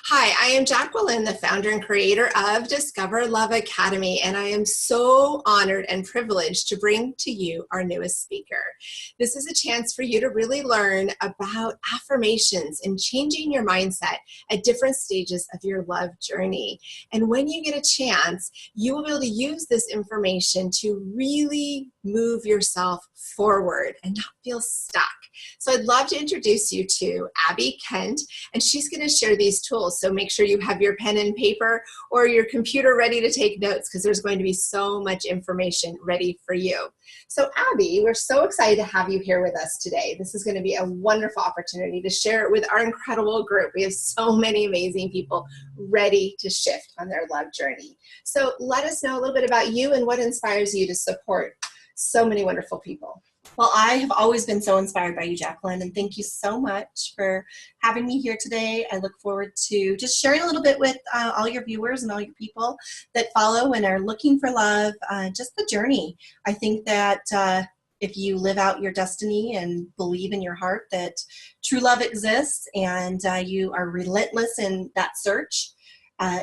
Hi, I am Jacqueline, the founder and creator of Discover Love Academy, and I am so honored and privileged to bring to you our newest speaker. This is a chance for you to really learn about affirmations and changing your mindset at different stages of your love journey. And when you get a chance, you will be able to use this information to really move yourself forward and not feel stuck. So I'd love to introduce you to Abbey Kent, and she's going to share these tools. So make sure you have your pen and paper or your computer ready to take notes, because there's going to be so much information ready for you. So Abbey, we're so excited to have you here with us today. This is going to be a wonderful opportunity to share it with our incredible group. We have so many amazing people ready to shift on their love journey. So let us know a little bit about you and what inspires you to support so many wonderful people. Well, I have always been so inspired by you, Jacqueline, and thank you so much for having me here today. I look forward to just sharing a little bit with all your viewers and all your people that follow and are looking for love, just the journey. I think that if you live out your destiny and believe in your heart that true love exists and you are relentless in that search,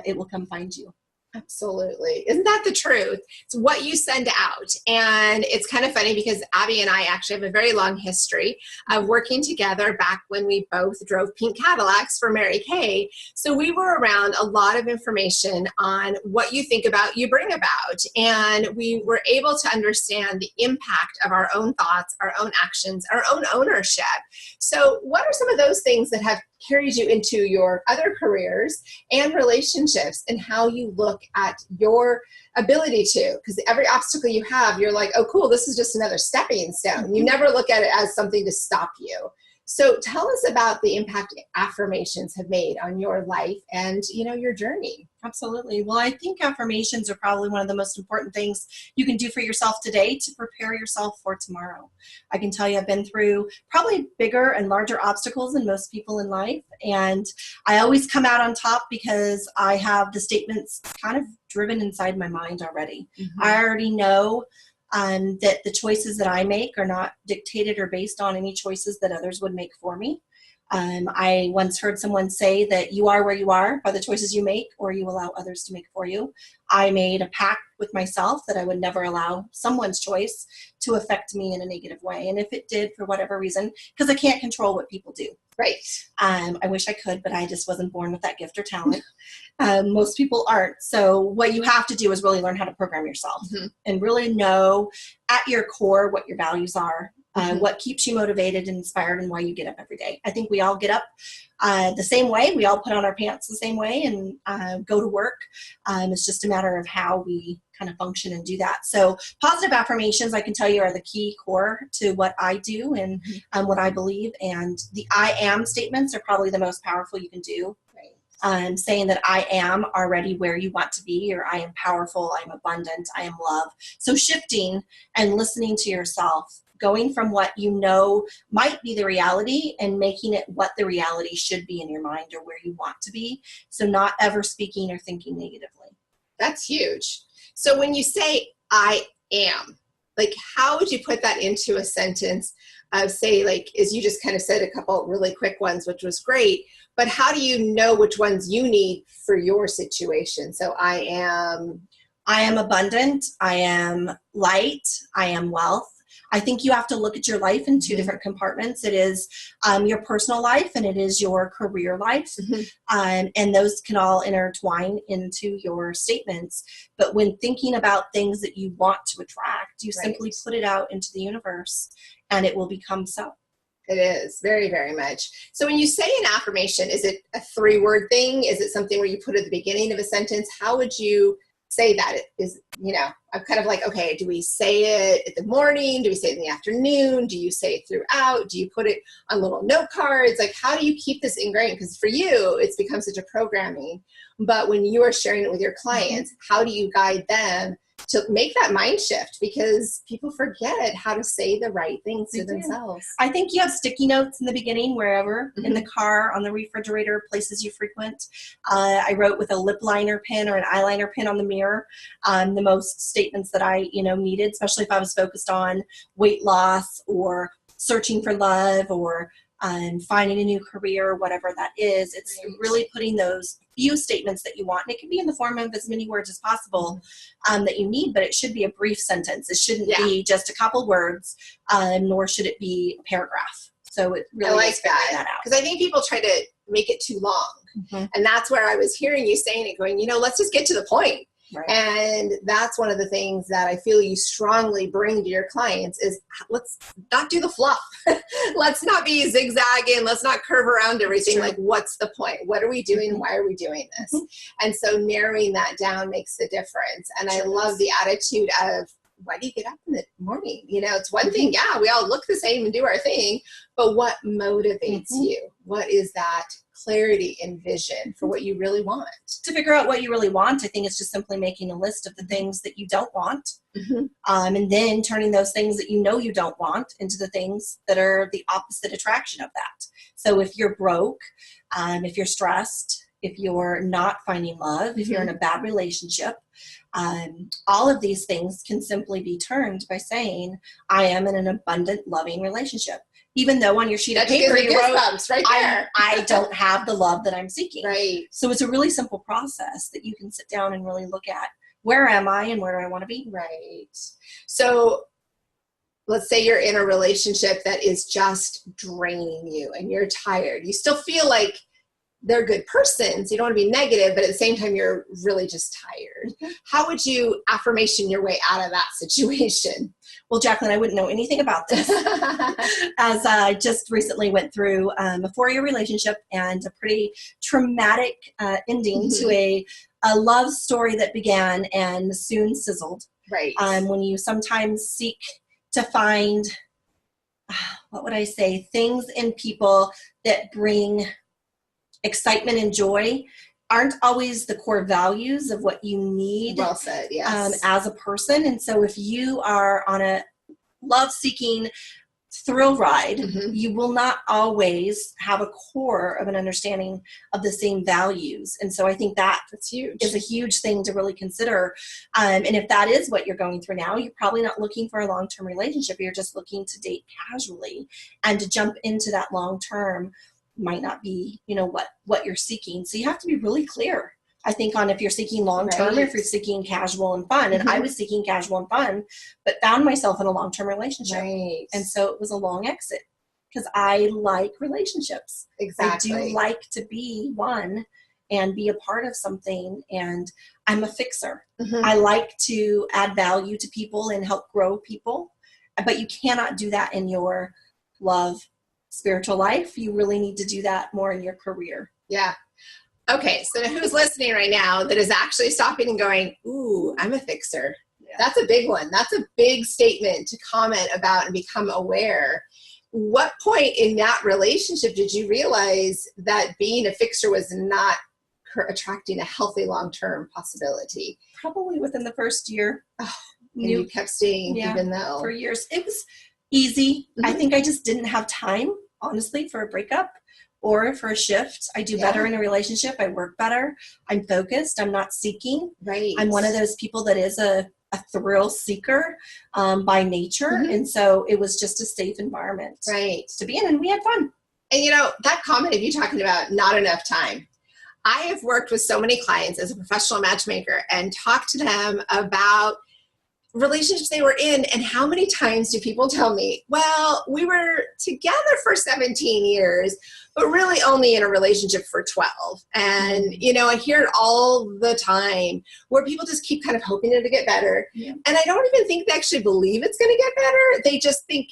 it will come find you. Absolutely. Isn't that the truth? It's what you send out. And it's kind of funny because Abbey and I actually have a very long history of working together back when we both drove pink Cadillacs for Mary Kay. So we were around a lot of information on what you think about, you bring about. And we were able to understand the impact of our own thoughts, our own actions, our own ownership. So what are some of those things that have carried you into your other careers and relationships, and how you look at your ability to, because every obstacle you have, you're like, oh cool, this is just another stepping stone. You never look at it as something to stop you. So tell us about the impact affirmations have made on your life and, you know, your journey. Absolutely. Well, I think affirmations are probably one of the most important things you can do for yourself today to prepare yourself for tomorrow. I can tell you I've been through probably bigger and larger obstacles than most people in life, and I always come out on top because I have the statements kind of driven inside my mind already. I already know that the choices that I make are not dictated or based on any choices that others would make for me. I once heard someone say that you are where you are by the choices you make or you allow others to make for you. I made a pact with myself that I would never allow someone's choice to affect me in a negative way. And if it did, for whatever reason, because I can't control what people do. Right. I wish I could, but I just wasn't born with that gift or talent. Most people aren't. So what you have to do is really learn how to program yourself and really know at your core what your values are. What keeps you motivated and inspired, and why you get up every day. I think we all get up the same way. We all put on our pants the same way and go to work. It's just a matter of how we kind of function and do that. So positive affirmations, I can tell you, are the key core to what I do and what I believe. And the I am statements are probably the most powerful you can do. Saying that I am already where you want to be, or I am powerful, I am abundant, I am love. So shifting and listening to yourself, going from what you know might be the reality and making it what the reality should be in your mind or where you want to be. So not ever speaking or thinking negatively. That's huge. So when you say I am, like, how would you put that into a sentence of, say, like, as you just kind of said, a couple really quick ones, which was great, but how do you know which ones you need for your situation? So I am abundant, I am light, I am wealth. I think you have to look at your life in two different compartments. It is your personal life and it is your career life. And those can all intertwine into your statements. But when thinking about things that you want to attract, you simply put it out into the universe and it will become so. It is, very, very much. So when you say an affirmation, is it a 3-word thing? Is it something where you put at the beginning of a sentence? How would you say that? It is, you know, I'm kind of like, okay, do we say it in the morning? Do we say it in the afternoon? Do you say it throughout? Do you put it on little note cards? Like, how do you keep this ingrained? Because for you, it's become such a programming. But when you are sharing it with your clients, how do you guide them to make that mind shift? Because people forget how to say the right things to themselves. I think you have sticky notes in the beginning, wherever, in the car, on the refrigerator, places you frequent. I wrote with a lip liner pen or an eyeliner pen on the mirror the most statements that I needed, especially if I was focused on weight loss or searching for love or finding a new career, whatever that is. It's really putting those few statements that you want, and it can be in the form of as many words as possible that you need, but it should be a brief sentence. It shouldn't be just a couple words, nor should it be a paragraph. So it really I like is figuring that out. Because I think people try to make it too long. And that's where I was hearing you saying it, going, let's just get to the point. Right. And that's one of the things that I feel you strongly bring to your clients is, let's not do the fluff. Let's not be zigzagging. Let's not curve around everything. Like, what's the point? What are we doing? Why are we doing this? And so narrowing that down makes a difference. And I love the attitude of, why do you get up in the morning? It's one thing, we all look the same and do our thing, but what motivates you? What is that clarity and vision for what you really want? To figure out what you really want, I think it's just simply making a list of the things that you don't want, and then turning those things that you don't want into the things that are the opposite attraction of that. So if you're broke, if you're stressed, if you're not finding love, if you're in a bad relationship, all of these things can simply be turned by saying, I am in an abundant, loving relationship. Even though on your sheet of paper you wrote, right there. I don't have the love that I'm seeking. Right. So it's a really simple process that you can sit down and really look at, where am I and where do I want to be? Right. So let's say you're in a relationship that is just draining you and you're tired. You still feel like they're a good person, so you don't want to be negative, but at the same time, you're really just tired. How would you affirmation your way out of that situation? Well, Jacqueline, I wouldn't know anything about this, as I just recently went through a 4-year relationship and a pretty traumatic ending to a love story that began and soon sizzled. Right. When you sometimes seek to find, what would I say, things in people that bring excitement and joy aren't always the core values of what you need. Well said, yes. As a person. And so if you are on a love-seeking thrill ride, you will not always have a core of an understanding of the same values. And so I think that's huge. Is a huge thing to really consider. And if that is what you're going through now, you're probably not looking for a long-term relationship. You're just looking to date casually, and to jump into that long-term might not be, what you're seeking. So you have to be really clear, I think, on if you're seeking long-term or if you're seeking casual and fun. And I was seeking casual and fun, but found myself in a long-term relationship. Right. And so it was a long exit because I like relationships. Exactly. I do like to be one and be a part of something. And I'm a fixer. I like to add value to people and help grow people, but you cannot do that in your love spiritual life. You really need to do that more in your career. Yeah. Okay. So who's listening right now that is actually stopping and going, ooh, I'm a fixer. Yeah. That's a big one. That's a big statement to comment about and become aware. What point in that relationship did you realize that being a fixer was not attracting a healthy long-term possibility? Probably within the first year. Oh, and you kept staying even though. For years. It was easy. I think I just didn't have time, honestly, for a breakup or for a shift. I do better in a relationship. I work better. I'm focused. I'm not seeking. Right. I'm one of those people that is a thrill seeker by nature. And so it was just a safe environment to be in, and we had fun. And that comment of you talking about not enough time. I have worked with so many clients as a professional matchmaker and talked to them about relationships they were in, and how many times do people tell me, well, we were together for 17 years, but really only in a relationship for 12. And, I hear it all the time where people just keep kind of hoping it'll get better. Yeah. And I don't even think they actually believe it's going to get better. They just think,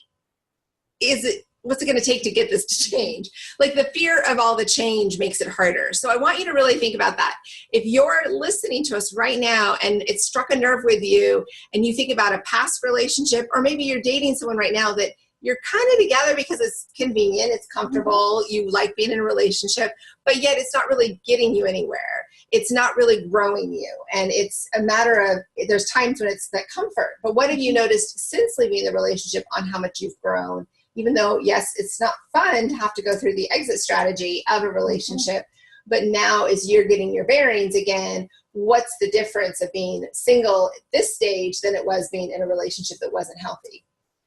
what's it going to take to get this to change? Like, the fear of all the change makes it harder. So I want you to really think about that. If you're listening to us right now and it struck a nerve with you and you think about a past relationship, or maybe you're dating someone right now that you're kind of together because it's convenient, it's comfortable, you like being in a relationship, but yet it's not really getting you anywhere. It's not really growing you. And it's a matter of, there's times when it's that comfort. But what have you noticed since leaving the relationship on how much you've grown? Even though, yes, it's not fun to have to go through the exit strategy of a relationship, but now as you're getting your bearings again, what's the difference of being single at this stage than it was being in a relationship that wasn't healthy?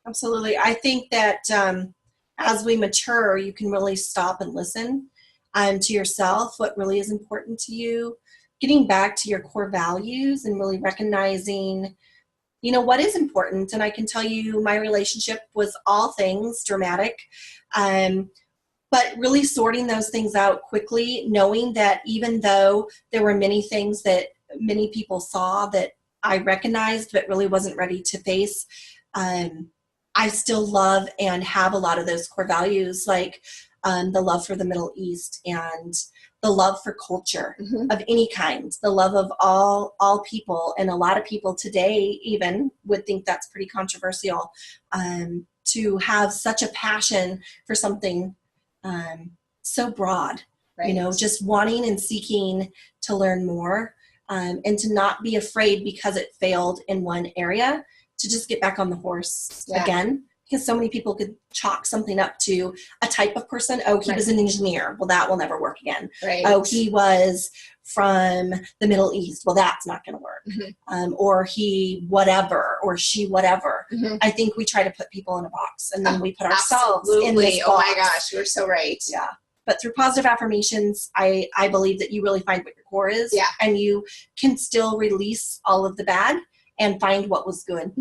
Absolutely. I think that as we mature, you can really stop and listen to yourself, what really is important to you, getting back to your core values and really recognizing, what is important. And I can tell you my relationship was all things dramatic, but really sorting those things out quickly, knowing that even though there were many things that many people saw that I recognized but really wasn't ready to face, I still love and have a lot of those core values, like the love for the Middle East and the love for culture of any kind, the love of all people. And a lot of people today even would think that's pretty controversial, to have such a passion for something so broad, Right. just wanting and seeking to learn more, and to not be afraid because it failed in one area to just get back on the horse again. Because so many people could chalk something up to a type of person. Oh, he was an engineer. Well, that will never work again. Right. Oh, he was from the Middle East. Well, that's not going to work. Or he whatever, or she whatever. I think we try to put people in a box, and then we put ourselves in this box. Oh my gosh, you're so right. Yeah. But through positive affirmations, I believe that you really find what your core is, and you can still release all of the bad and find what was good.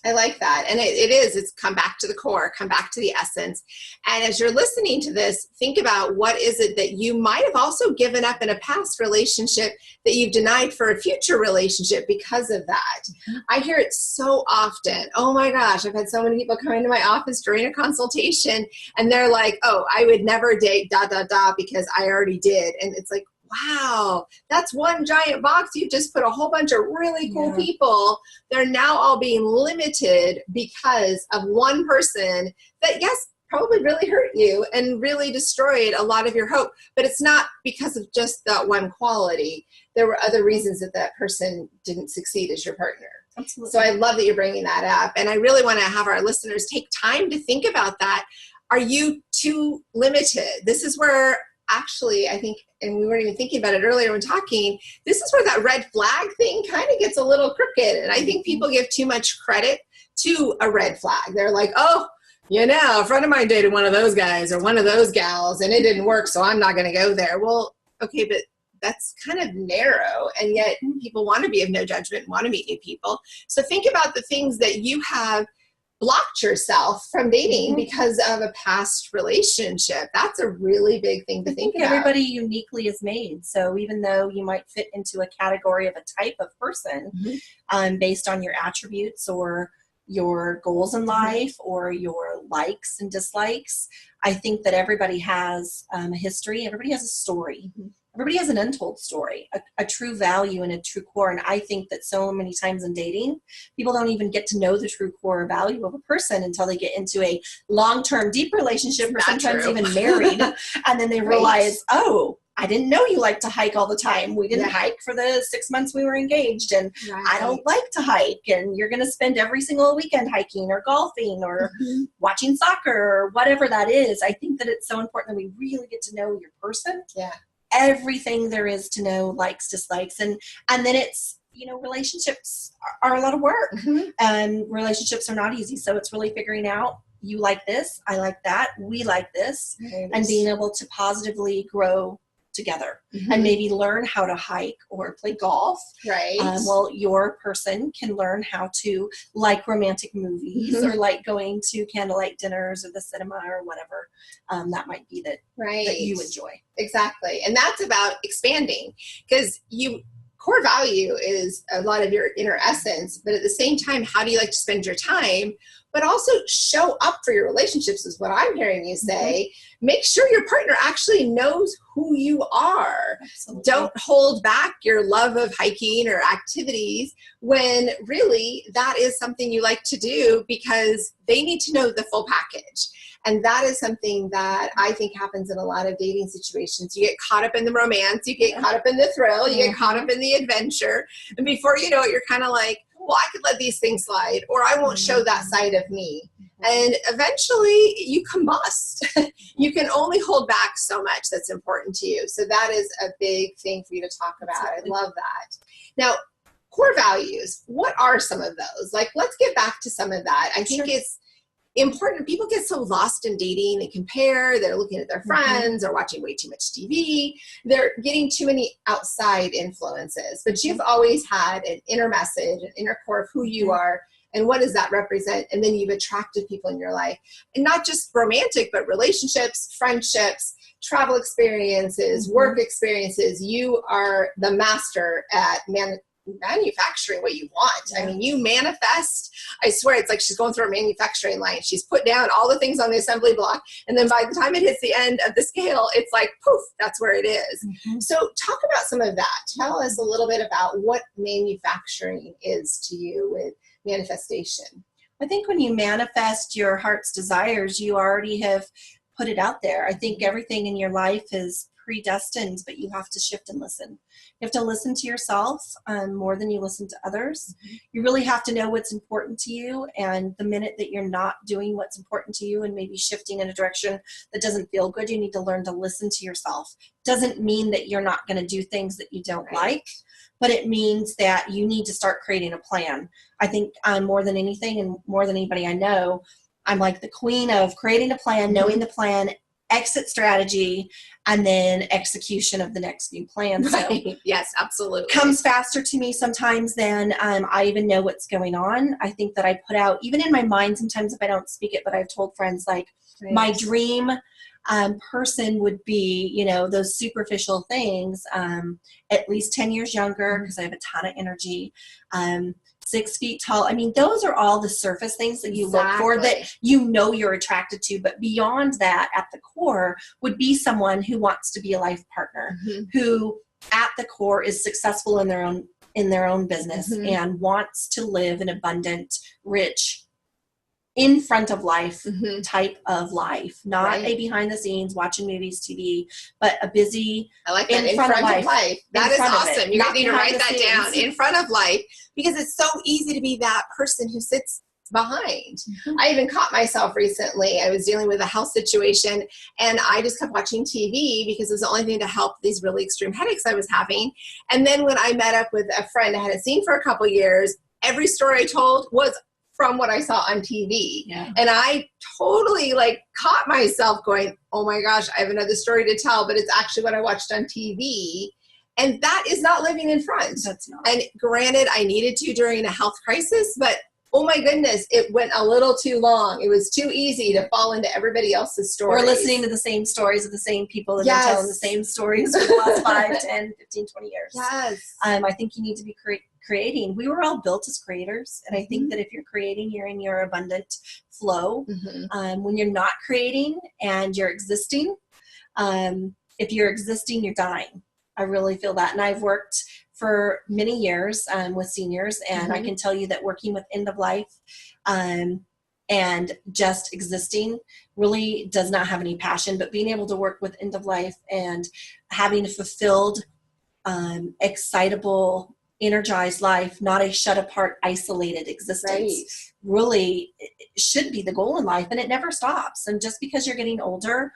I like that. And it's come back to the core, come back to the essence. And as you're listening to this, think about what is it that you might have also given up in a past relationship that you've denied for a future relationship because of that. I hear it so often. Oh my gosh, I've had so many people come into my office during a consultation and they're like, oh, I would never date ... because I already did. And it's like, wow, that's one giant box. You just put a whole bunch of really cool people. They're now all being limited because of one person that, yes, probably really hurt you and really destroyed a lot of your hope. But it's not because of just that one quality. There were other reasons that that person didn't succeed as your partner. Absolutely. So I love that you're bringing that up. And I really want to have our listeners take time to think about that. Are you too limited? This is where actually, I think, and we weren't even thinking about it earlier when talking, this is where that red flag thing kind of gets a little crooked. And I think people give too much credit to a red flag. They're like, oh, a friend of mine dated one of those guys or one of those gals and it didn't work, so I'm not going to go there. Well, okay, but that's kind of narrow. And yet people want to be of no judgment, want to meet new people. So think about the things that you have blocked yourself from dating because of a past relationship. That's a really big thing to think about. Everybody uniquely is made. So even though you might fit into a category of a type of person, based on your attributes or your goals in life or your likes and dislikes, I think that everybody has a history. Everybody has a story. Everybody has an untold story, a true value and a true core. And I think that so many times in dating, people don't even get to know the true core value of a person until they get into a long-term, deep relationship or sometimes even married. And then they realize, oh, I didn't know you like to hike all the time. We didn't hike for the 6 months we were engaged. And I don't like to hike. And you're going to spend every single weekend hiking or golfing or watching soccer or whatever that is. I think that it's so important that we really get to know your person. Everything there is to know, likes, dislikes, and then it's, relationships are a lot of work, and relationships are not easy. So it's really figuring out, you like this, I like that, we like this, and being able to positively grow together and maybe learn how to hike or play golf. Well, your person can learn how to like romantic movies or like going to candlelight dinners or the cinema or whatever that might be that you enjoy. Exactly. And that's about expanding, because core value is a lot of your inner essence, but at the same time, how do you like to spend your time? But also show up for your relationships is what I'm hearing you say. Make sure your partner actually knows who you are. Absolutely. Don't hold back your love of hiking or activities when really that is something you like to do, because they need to know the full package. And that is something that I think happens in a lot of dating situations. You get caught up in the romance, you get caught up in the thrill, you get caught up in the adventure. And before you know it, you're kind of like, well, I could let these things slide, or I won't show that side of me. And eventually you combust. You can only hold back so much that's important to you. So that is a big thing for you to talk about. Absolutely. I love that. Now, core values, what are some of those? Like, let's get back to some of that. I think it's important. People get so lost in dating. They compare, they're looking at their friends, or watching way too much TV. They're getting too many outside influences. But you've always had an inner message, an inner core of who you are, and what does that represent? And then you've attracted people in your life, and not just romantic, but relationships, friendships, travel experiences, work experiences. You are the master at manufacturing what you want. I mean, you manifest. I swear, it's like she's going through a manufacturing line. She's put down all the things on the assembly block, and then by the time it hits the end of the scale, it's like poof, that's where it is. So talk about some of that. Tell us a little bit about what manufacturing is to you with manifestation. I think when you manifest your heart's desires, you already have put it out there. I think everything in your life is predestined, but you have to shift and listen. You have to listen to yourself more than you listen to others. You really have to know what's important to you, and the minute that you're not doing what's important to you and maybe shifting in a direction that doesn't feel good, you need to learn to listen to yourself. Doesn't mean that you're not going to do things that you don't like, but it means that you need to start creating a plan. I think more than anything and more than anybody I know, I'm like the queen of creating a plan, knowing the plan, exit strategy, and then execution of the next new plan. Right. So yes, absolutely. Comes faster to me sometimes than I even know what's going on. I think that I put out, even in my mind, sometimes if I don't speak it, but I've told friends like my dream person would be, you know, those superficial things, at least 10 years younger, because I have a ton of energy, 6 feet tall. I mean, those are all the surface things that you look for that you know you're attracted to. But beyond that, at the core, would be someone who wants to be a life partner, who at the core is successful in their own business and wants to live an abundant, rich, in front of life type of life, not a behind the scenes watching movies, TV, but a busy, I like that, in front of life. That is awesome. You guys need to write that down, in front of life, because it's so easy to be that person who sits behind. I even caught myself recently. I was dealing with a health situation, and I just kept watching TV because it was the only thing to help these really extreme headaches I was having. And then when I met up with a friend I hadn't seen for a couple years, every story I told was from what I saw on TV. And I totally caught myself going, oh my gosh, I have another story to tell, but it's actually what I watched on TV. And that is not living in front. That's not. And granted, I needed to during a health crisis, but oh my goodness, it went a little too long. It was too easy to fall into everybody else's stories. We're listening to the same stories of the same people that are telling the same stories for the last 5, 10, 15, 20 years. I think you need to be creating. We were all built as creators. And I think that if you're creating, you're in your abundant flow. When you're not creating and you're existing, if you're existing, you're dying. I really feel that. And I've worked for many years with seniors, and I can tell you that working with end of life and just existing really does not have any passion, but being able to work with end of life and having a fulfilled, excitable, energized life, not a shut apart, isolated existence, really should be the goal in life, and it never stops. And just because you're getting older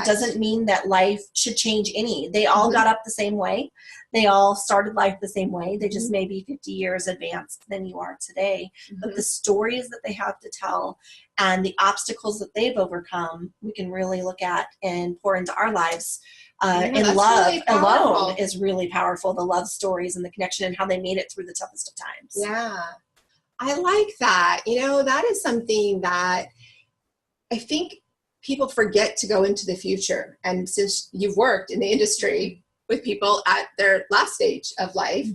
doesn't mean that life should change any. They all got up the same way. They all started life the same way. They just may be 50 years advanced than you are today. But the stories that they have to tell and the obstacles that they've overcome, we can really look at and pour into our lives. And love really alone is really powerful. The love stories and the connection and how they made it through the toughest of times. Yeah. I like that. You know, that is something that I think people forget to go into the future. And since you've worked in the industry with people at their last stage of life,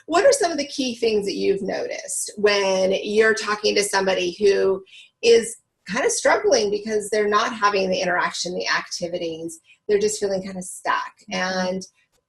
what are some of the key things that you've noticed when you're talking to somebody who is kind of struggling because they're not having the interaction, the activities, they're just feeling kind of stuck? And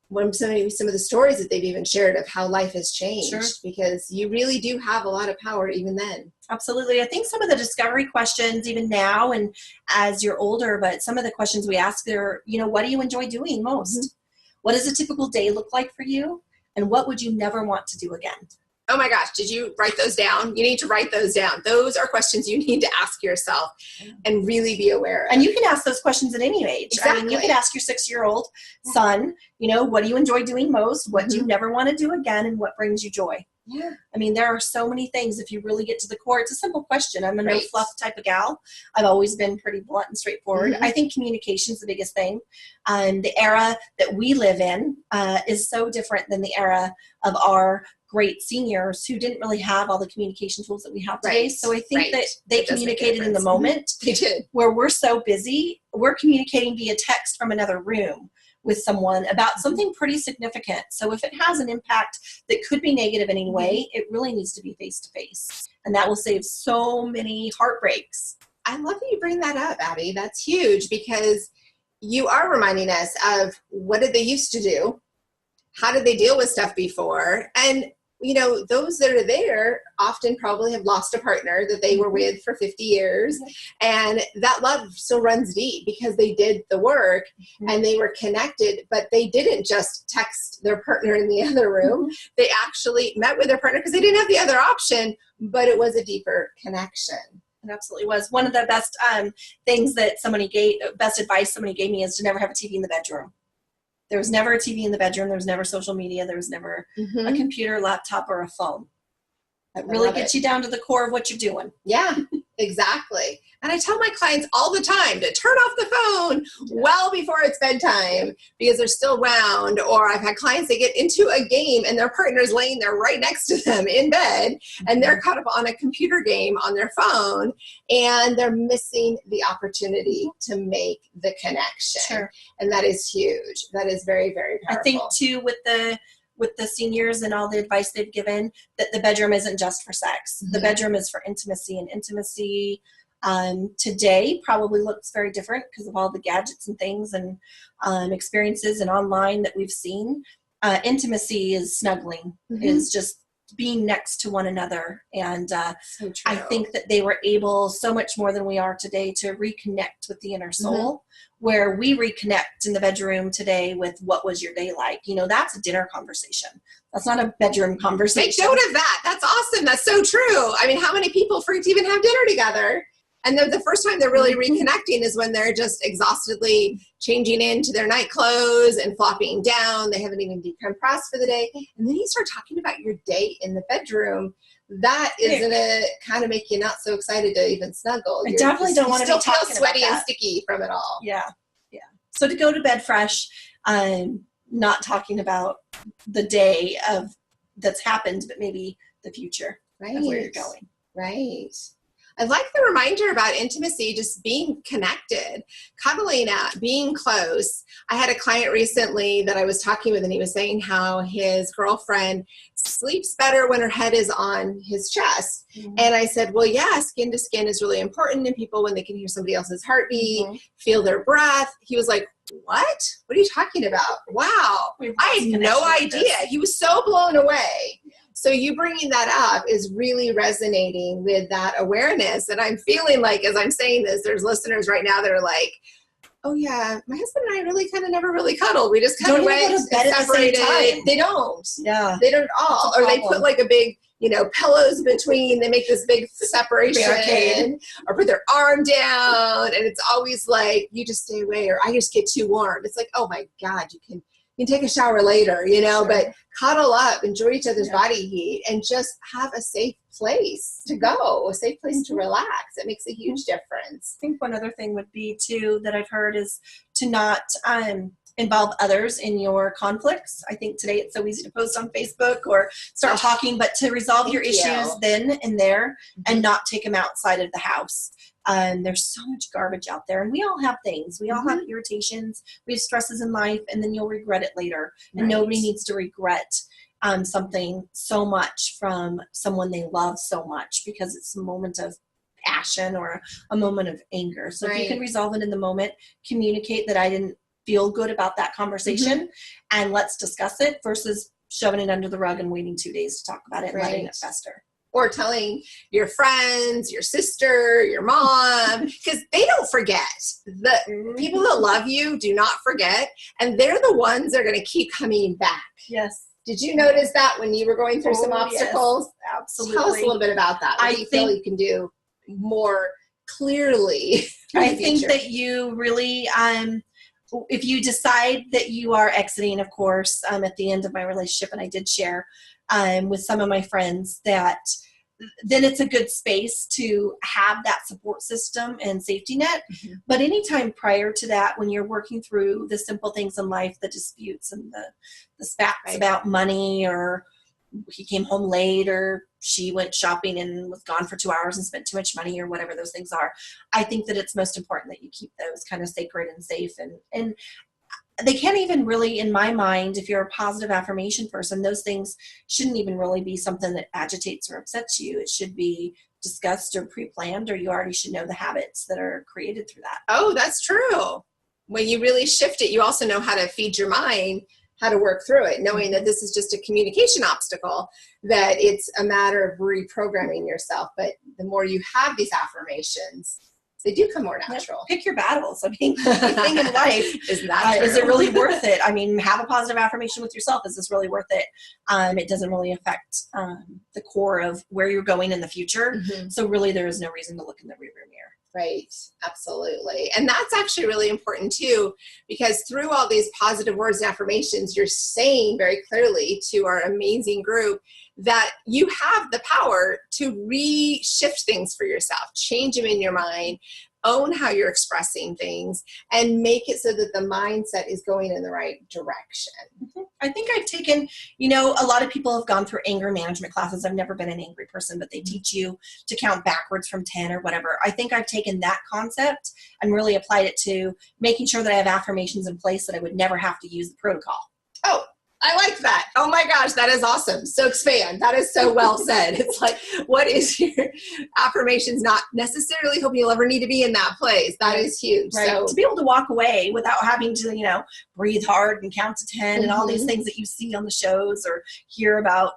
when some of the stories that they've even shared of how life has changed, because you really do have a lot of power even then. Absolutely. I think some of the discovery questions, even now and as you're older, but some of the questions we ask are, you know, what do you enjoy doing most? What does a typical day look like for you? And what would you never want to do again? Oh my gosh, did you write those down? You need to write those down. Those are questions you need to ask yourself and really be aware of. And you can ask those questions at any age. Exactly. I mean, you could ask your 6-year-old son, you know, what do you enjoy doing most? What do you never want to do again? And what brings you joy? Yeah. I mean, there are so many things. If you really get to the core, it's a simple question. I'm a no Right. fluff type of gal. I've always been pretty blunt and straightforward. Mhm. I think communication is the biggest thing. The era that we live in is so different than the era of our great seniors who didn't really have all the communication tools that we have today. Right. So I think Right. that they It does make a communicated in the difference. moment. They did. Where we're so busy, we're communicating via text from another room with someone about something pretty significant. So if it has an impact that could be negative in any way, it really needs to be face to face. And that will save so many heartbreaks. I love that you bring that up, Abby. That's huge because you are reminding us of what did they used to do? How did they deal with stuff before? And you know, those that are there often probably have lost a partner that they were with for 50 years. And that love still runs deep because they did the work and they were connected, but they didn't just text their partner in the other room. They actually met with their partner because they didn't have the other option, but it was a deeper connection. It absolutely was. One of the best things that best advice somebody gave me is to never have a TV in the bedroom. There was never a TV in the bedroom. There was never social media. There was never a computer, laptop, or a phone. That really gets you down to the core of what you're doing. Yeah, exactly. And I tell my clients all the time to turn off the phone well before it's bedtime because they're still wound. Or I've had clients, they get into a game and their partner's laying there right next to them in bed and they're caught up on a computer game on their phone and they're missing the opportunity to make the connection. Sure. And that is huge. That is very, very powerful. I think too with the seniors and all the advice they've given, that the bedroom isn't just for sex. The bedroom is for intimacy, and intimacy today probably looks very different because of all the gadgets and things and experiences and online that we've seen. Intimacy is snuggling, is just being next to one another. And so true. I think that they were able so much more than we are today to reconnect with the inner soul, where we reconnect in the bedroom today with what was your day like. You know, that's a dinner conversation. That's not a bedroom conversation. Make note of that. That's awesome. That's so true. I mean, how many people freaks even have dinner together? And then the first time they're really reconnecting is when they're just exhaustedly changing into their night clothes and flopping down. They haven't even decompressed for the day. And then you start talking about your date in the bedroom. That is going to kind of make you not so excited to even snuggle. I definitely don't want to be talking feel sweaty about and that. sticky from it all. Yeah. So to go to bed fresh, not talking about the day that's happened, but maybe the future of where you're going. Right. I like the reminder about intimacy, just being connected, cuddling up, being close. I had a client recently that I was talking with, and he was saying how his girlfriend sleeps better when her head is on his chest. And I said, well, yeah, skin to skin is really important. And people, when they can hear somebody else's heartbeat, feel their breath. He was like, what? What are you talking about? Wow. I had no idea. He was so blown away. So you bringing that up is really resonating with that awareness. And I'm feeling like, as I'm saying this, there's listeners right now that are like, oh yeah, my husband and I really kind of never really cuddled. We just kind of went and separated. They don't. Yeah. They don't at all. Or they put like a big, pillows between. They make this big separation. Barricade. Or put their arm down. And it's always like, you just stay away, or I just get too warm. It's like, oh my God, you can take a shower later, but cuddle up, enjoy each other's body heat, and just have a safe place to go, a safe place to relax. It makes a huge difference. I think one other thing would be too that I've heard is to not involve others in your conflicts. I think today it's so easy to post on Facebook or start talking, but to resolve your issues then and there and not take them outside of the house. There's so much garbage out there, and we all have things. We all have irritations. We have stresses in life, and then you'll regret it later. And nobody needs to regret something so much from someone they love so much because it's a moment of passion or a moment of anger. So if you can resolve it in the moment, communicate that I didn't feel good about that conversation, and let's discuss it versus shoving it under the rug and waiting 2 days to talk about it and letting it fester. Or telling your friends, your sister, your mom, because they don't forget. The people that love you do not forget, and they're the ones that are going to keep coming back. Yes. Did you notice that when you were going through some obstacles? Yes, absolutely. Tell us a little bit about that. What do you feel you can do more clearly? I think that you really if you decide that you are exiting, of course, at the end of my relationship, and I did share with some of my friends that then it's a good space to have that support system and safety net. Mm-hmm. But anytime prior to that, when you're working through the simple things in life, the disputes and the spats Right. about money, or he came home late, or she went shopping and was gone for 2 hours and spent too much money, or whatever those things are, I think that it's most important that you keep those kind of sacred and safe. And they can't even really, in my mind, if you're a positive affirmation person, those things shouldn't even really be something that agitates or upsets you. It should be discussed or pre-planned, or you already should know the habits that are created through that. Oh, that's true. When you really shift it, you also know how to feed your mind, how to work through it, knowing that this is just a communication obstacle, that it's a matter of reprogramming yourself. But the more you have these affirmations, they do come more natural. Pick your battles. I mean, anything in life. Is that true? Is it really worth it? I mean, have a positive affirmation with yourself. Is this really worth it? It doesn't really affect the core of where you're going in the future. Mm-hmm. So really there is no reason to look in the rearview mirror. Right. Absolutely. And that's actually really important too, because through all these positive words and affirmations, you're saying very clearly to our amazing group that you have the power to reshift things for yourself, change them in your mind, own how you're expressing things, and make it so that the mindset is going in the right direction. Mm-hmm. I think I've taken, a lot of people have gone through anger management classes. I've never been an angry person, but they teach you to count backwards from 10 or whatever. I think I've taken that concept and really applied it to making sure that I have affirmations in place that I would never have to use the protocol. Oh, I like that. Oh my gosh, that is awesome. So expand. That is so well said. It's like, what is your affirmations? Not necessarily hoping you'll ever need to be in that place. That is huge. Right. So to be able to walk away without having to, breathe hard and count to 10 and all these things that you see on the shows or hear about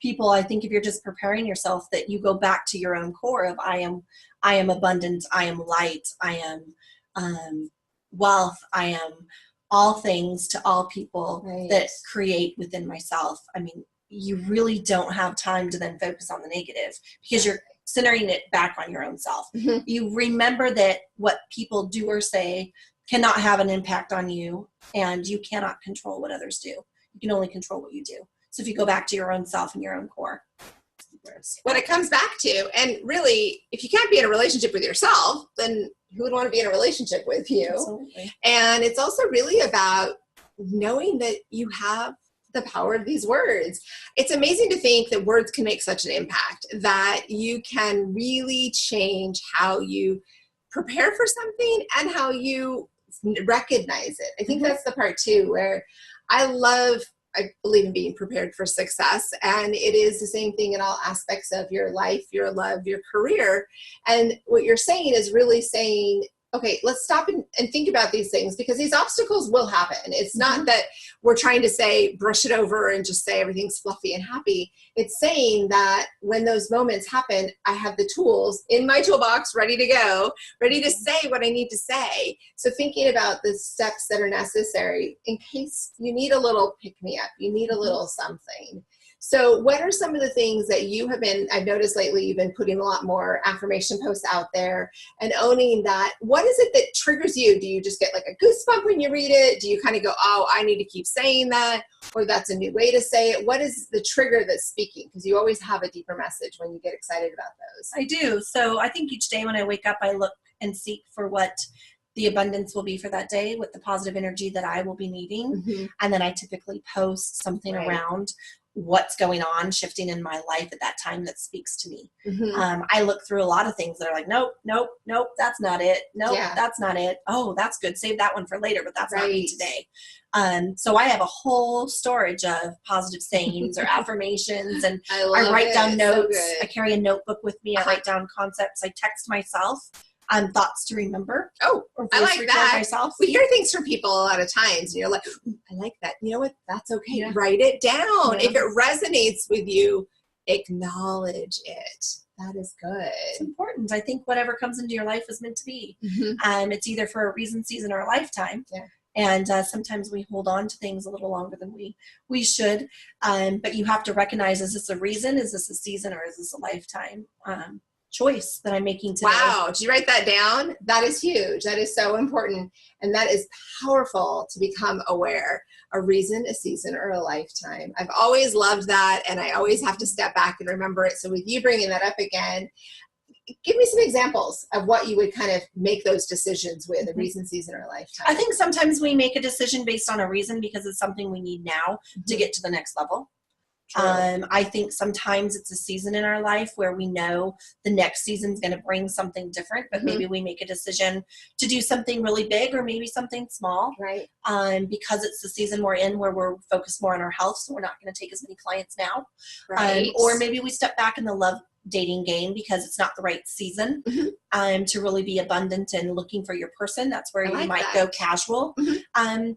people, I think if you're just preparing yourself, that you go back to your own core of I am abundant, I am light, I am wealth, I am all things to all people that create within myself. I mean, you really don't have time to then focus on the negative because you're centering it back on your own self. Mm-hmm. You remember that what people do or say cannot have an impact on you, and you cannot control what others do. You can only control what you do. So if you go back to your own self and your own core. What it comes back to, and really, if you can't be in a relationship with yourself, then who would want to be in a relationship with you? Absolutely. And it's also really about knowing that you have the power of these words. It's amazing to think that words can make such an impact, that you can really change how you prepare for something and how you recognize it. I think that's the part too, where I believe in being prepared for success. And it is the same thing in all aspects of your life, your love, your career. And what you're saying is really saying, okay, let's stop and think about these things, because these obstacles will happen. It's not that we're trying to say, brush it over and just say everything's fluffy and happy. It's saying that when those moments happen, I have the tools in my toolbox ready to go, ready to say what I need to say. So thinking about the steps that are necessary in case you need a little pick-me-up, you need a little something. So what are some of the things that I've noticed lately, you've been putting a lot more affirmation posts out there and owning that. What is it that triggers you? Do you just get like a goosebump when you read it? Do you kind of go, oh, I need to keep saying that? Or that's a new way to say it? What is the trigger that's speaking? Because you always have a deeper message when you get excited about those. I do. So I think each day when I wake up, I look and seek for what the abundance will be for that day, with the positive energy that I will be needing. And then I typically post something around what's going on, shifting in my life at that time that speaks to me. I look through a lot of things that are like, nope, that's not it. Nope, that's not it. Oh, that's good. Save that one for later, but that's not me today. So I have a whole storage of positive sayings or affirmations, and I write down notes. So I carry a notebook with me. I write down concepts. I text myself thoughts to remember. Oh, I like that. Myself. We hear things from people a lot of times, and you're like, I like that. You know what? That's okay. Yeah. Write it down. If it resonates with you, acknowledge it. That is good. It's important. I think whatever comes into your life is meant to be. It's either for a reason, season, or a lifetime. Yeah. And sometimes we hold on to things a little longer than we should. But you have to recognize, is this a reason? Is this a season? Or is this a lifetime? choice that I'm making today. Wow. Did you write that down? That is huge. That is so important. And that is powerful to become aware. A reason, a season, or a lifetime. I've always loved that. And I always have to step back and remember it. So with you bringing that up again, give me some examples of what you would kind of make those decisions with, a reason, season, or a lifetime. I think sometimes we make a decision based on a reason because it's something we need now to get to the next level. I think sometimes it's a season in our life where we know the next season is going to bring something different, but maybe we make a decision to do something really big or maybe something small. Right. Because it's the season we're in where we're focused more on our health, so we're not going to take as many clients now. Right. Or maybe we step back in the love dating game because it's not the right season to really be abundant and looking for your person. That's where you might go casual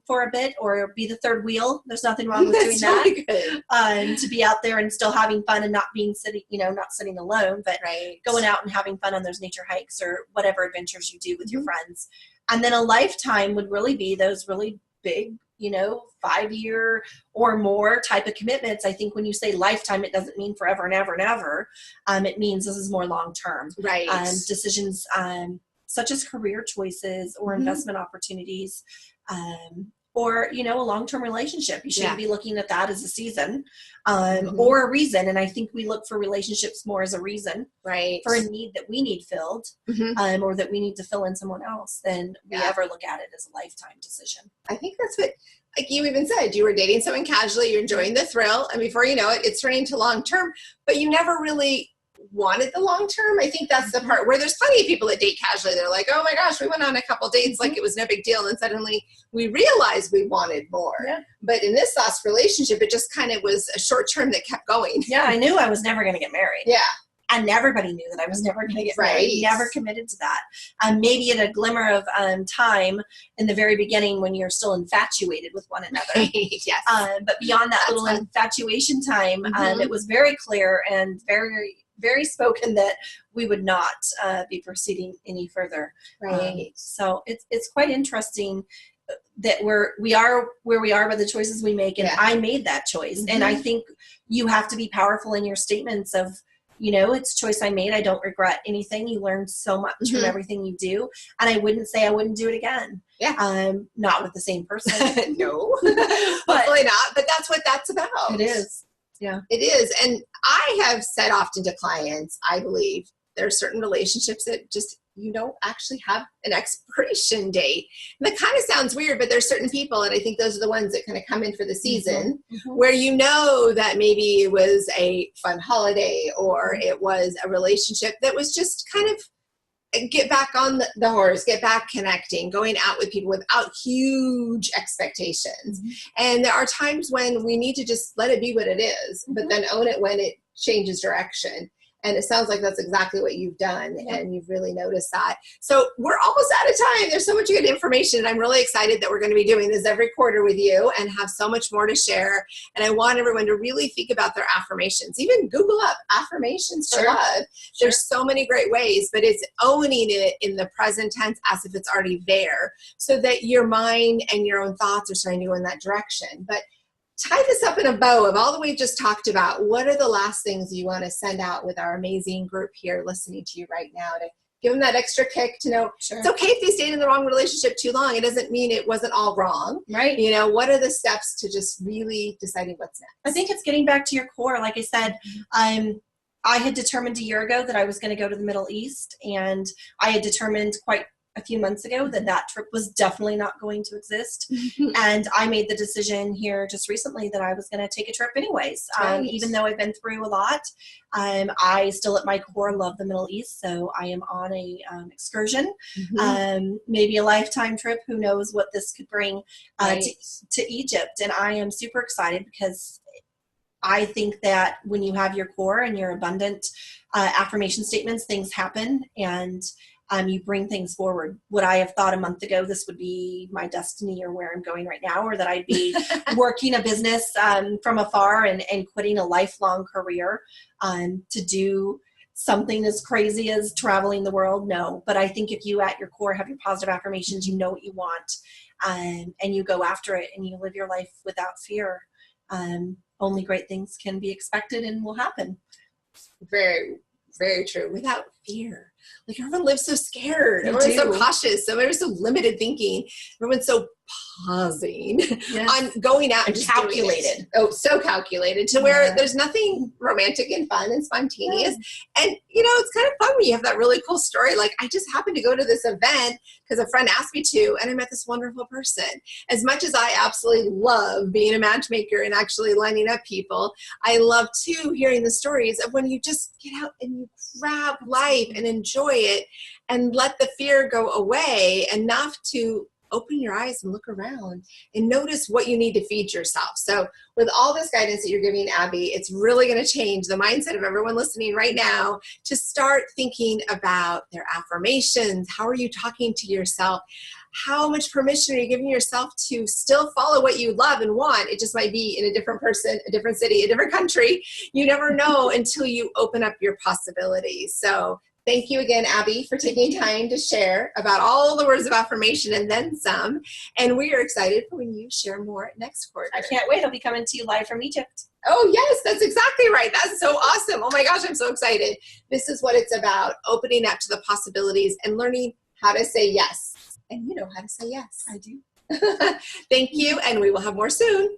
for a bit or be the third wheel. There's nothing wrong with doing that. Really good. To be out there and still having fun and not being sitting, not sitting alone, but going out and having fun on those nature hikes or whatever adventures you do with your friends. And then a lifetime would really be those really big, 5-year or more type of commitments. I think when you say lifetime, it doesn't mean forever and ever and ever. It means this is more long-term. Right. Decisions such as career choices or investment opportunities, or, a long-term relationship. You shouldn't be looking at that as a season or a reason. And I think we look for relationships more as a reason for a need that we need filled or that we need to fill in someone else than we ever look at it as a lifetime decision. I think that's what, like you even said, you were dating someone casually, you're enjoying the thrill, and before you know it, it's turning to long-term, but you never really wanted the long term. I think that's the part where there's plenty of people that date casually. They're like, oh my gosh, we went on a couple dates like it was no big deal. And suddenly we realized we wanted more. Yeah. But in this last relationship, it just kind of was a short term that kept going. Yeah, I knew I was never going to get married. Yeah. And everybody knew that I was never going to get married. Never committed to that. Maybe in a glimmer of time in the very beginning when you're still infatuated with one another. Yes. But beyond that little infatuation time, it was very clear and very, very spoken that we would not be proceeding any further. Right. So it's quite interesting that we are where we are by the choices we make. And I made that choice. And I think you have to be powerful in your statements of, it's a choice I made. I don't regret anything. You learn so much from everything you do. And I wouldn't say I wouldn't do it again. Yeah. Not with the same person. No. Hopefully not. But that's what that's about. It is. Yeah. It is. And I have said often to clients, I believe there are certain relationships that just, actually have an expiration date. And that kind of sounds weird, but there's certain people, and I think those are the ones that kind of come in for the season, where that maybe it was a fun holiday or it was a relationship that was just kind of get back on the horse, get back connecting, going out with people without huge expectations. And there are times when we need to just let it be what it is, but then own it when it changes direction. And it sounds like that's exactly what you've done, and you've really noticed that. So we're almost out of time. There's so much good information, and I'm really excited that we're going to be doing this every quarter with you and have so much more to share. And I want everyone to really think about their affirmations. Even Google up affirmations to love. There's so many great ways, but it's owning it in the present tense as if it's already there, so that your mind and your own thoughts are starting to go in that direction. But tie this up in a bow of all that we've just talked about. What are the last things you want to send out with our amazing group here listening to you right now to give them that extra kick to know it's okay if they stayed in the wrong relationship too long. It doesn't mean it wasn't all wrong. Right. What are the steps to just really deciding what's next? I think it's getting back to your core. Like I said, I had determined a year ago that I was going to go to the Middle East, and I had determined quite a few months ago that trip was definitely not going to exist. And I made the decision here just recently that I was going to take a trip anyways. Even though I've been through a lot, I still at my core love the Middle East. So I am on a excursion, maybe a lifetime trip. Who knows what this could bring to Egypt. And I am super excited because I think that when you have your core and your abundant affirmation statements, things happen, and you bring things forward. Would I have thought a month ago this would be my destiny or where I'm going right now, or that I'd be working a business from afar and quitting a lifelong career to do something as crazy as traveling the world? No. But I think if you at your core have your positive affirmations, you know what you want, and you go after it and you live your life without fear, only great things can be expected and will happen. Very Very true. Without fear. Like everyone lives so scared. They Everyone's so do. cautious. Everyone's so limited thinking. Everyone's so pausing Yes. on going out and And just doing it. calculated. Oh, so calculated to where Yeah. there's nothing romantic and fun and spontaneous. Yeah. And, it's kind of fun when you have that really cool story. Like, I just happened to go to this event because a friend asked me to, and I met this wonderful person. As much as I absolutely love being a matchmaker and actually lining up people, I love too hearing the stories of when you just get out and you grab life and enjoy it and let the fear go away enough to open your eyes and look around and notice what you need to feed yourself. So with all this guidance that you're giving, Abbey, it's really going to change the mindset of everyone listening right now to start thinking about their affirmations. How are you talking to yourself? How much permission are you giving yourself to still follow what you love and want? It just might be in a different person, a different city, a different country. You never know until you open up your possibilities. So thank you again, Abbey, for taking time to share about all the words of affirmation and then some. And we are excited for when you share more next quarter. I can't wait. I'll be coming to you live from Egypt. Oh, yes, that's exactly right. That's so awesome. Oh my gosh, I'm so excited. This is what it's about, opening up to the possibilities and learning how to say yes. And you know how to say yes. I do. Thank you, and we will have more soon.